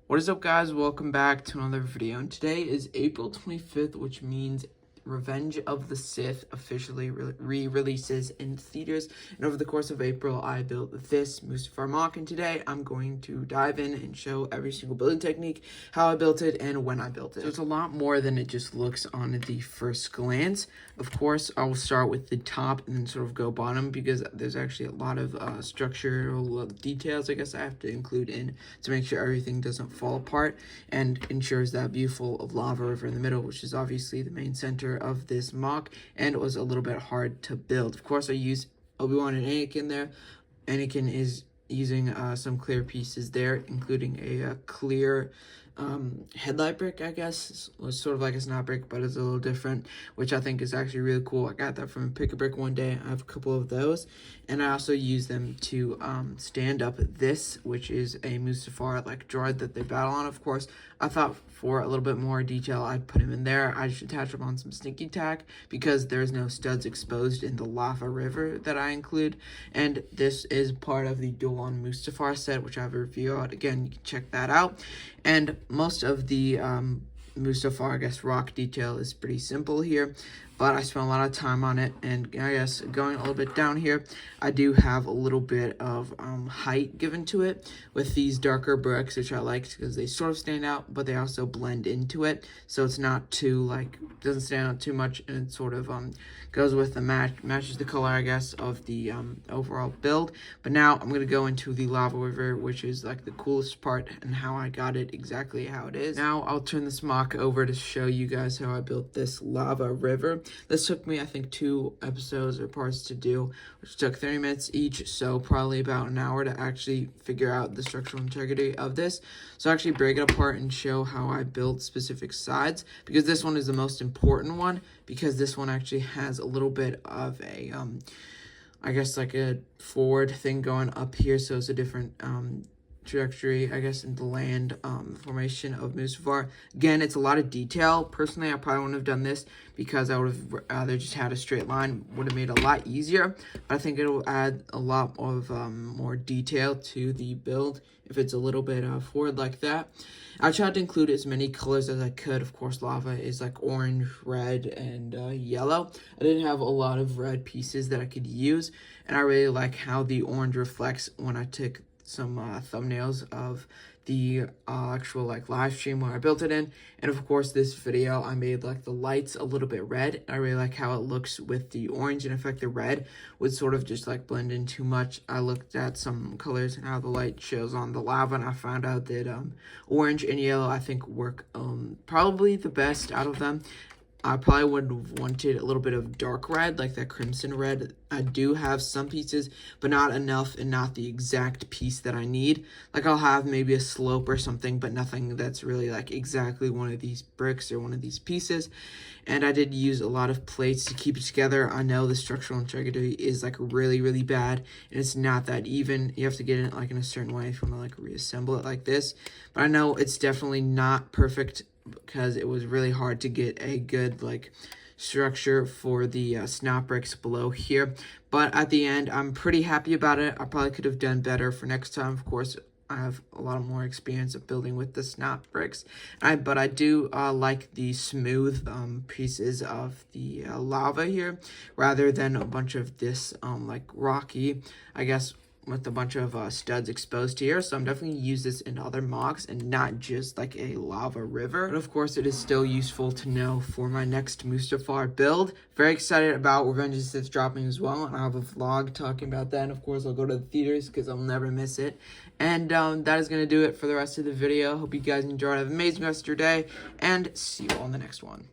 What is up, guys? Welcome back to another video, and today is April 25th, which means Revenge of the Sith officially re-releases in theaters. And over the course of April, I built this Mustafar Moc, and today I'm going to dive in and show every single building technique, how I built it, and when I built it. So it's a lot more than it just looks on the first glance. Of course, I will start with the top and then sort of go bottom, because there's actually a lot of structural details I guess I have to include in to make sure everything doesn't fall apart and ensures that beautiful lava river in the middle, which is obviously the main center of this mock, and it was a little bit hard to build. Of course, I used Obi-Wan and Anakin there. Anakin is using some clear pieces there, including a clear headlight brick, I guess. It's sort of like a snap brick, but it's a little different, which I think is actually really cool. I got that from Pick a Brick one day. I have a couple of those, and I also use them to stand up this, which is a Mustafar like droid that they battle on. Of course, I thought for a little bit more detail, I'd put him in there. I just attach him on some sneaky tack because there's no studs exposed in the lava river that I include. And this is part of the Duel on Mustafar set, which I have a review out. Again, you can check that out. And most of the Mustafar, I guess, rock detail is pretty simple here, but I spent a lot of time on it. And I guess going a little bit down here, I do have a little bit of height given to it with these darker bricks, which I liked because they sort of stand out, but they also blend into it, so it's not too doesn't stand out too much, and it sort of goes with the matches the color, I guess, of the overall build. But now I'm gonna go into the lava river, which is like the coolest part and how I got it exactly how it is. Now I'll turn this mock over to show you guys how I built this lava river. This took me, I think, 2 episodes or parts to do, which took 30 minutes each, so probably about an hour to actually figure out the structural integrity of this. So actually break it apart and show how I built specific sides, because this one is the most important one, because this one actually has a little bit of a I guess like a forward thing going up here, so it's a different trajectory, I guess, in the land formation of Mustafar. Again, it's a lot of detail. Personally, I probably wouldn't have done this because I would have rather just had a straight line. Would have made it a lot easier, but I think it will add a lot of more detail to the build if it's a little bit forward like that. I tried to include as many colors as I could. Of course, lava is like orange, red, and yellow. I didn't have a lot of red pieces that I could use, and I really like how the orange reflects when I took some thumbnails of the actual live stream where I built it in. And of course, this video I made like the lights a little bit red. I really like how it looks with the orange, and in fact the red would sort of just blend in too much. I looked at some colors and how the light shows on the lava, and I found out that orange and yellow I think work probably the best out of them. I probably would have wanted a little bit of dark red, like that crimson red. I do have some pieces, but not enough and not the exact piece that I need. Like I'll have maybe a slope or something, but nothing that's really like exactly one of these bricks or one of these pieces. And I did use a lot of plates to keep it together. I know the structural integrity is like really, really bad, and it's not that even. You have to get it like in a certain way if you want to reassemble it like this. But I know it's definitely not perfect, because it was really hard to get a good structure for the snap bricks below here. But at the end, I'm pretty happy about it. I probably could have done better for next time. Of course, I have a lot more experience of building with the snap bricks, but I do like the smooth pieces of the lava here, rather than a bunch of this rocky, I guess, with a bunch of studs exposed here. So I'm definitely use this in other mocks and not just like a lava river. But of course, it is still useful to know for my next Mustafar build. Very excited about Revenge of the Sith dropping as well, and I have a vlog talking about that. And of course, I'll go to the theaters because I'll never miss it. And that is going to do it for the rest of the video. Hope you guys enjoyed. Have an amazing rest of your day, and see you all in the next one.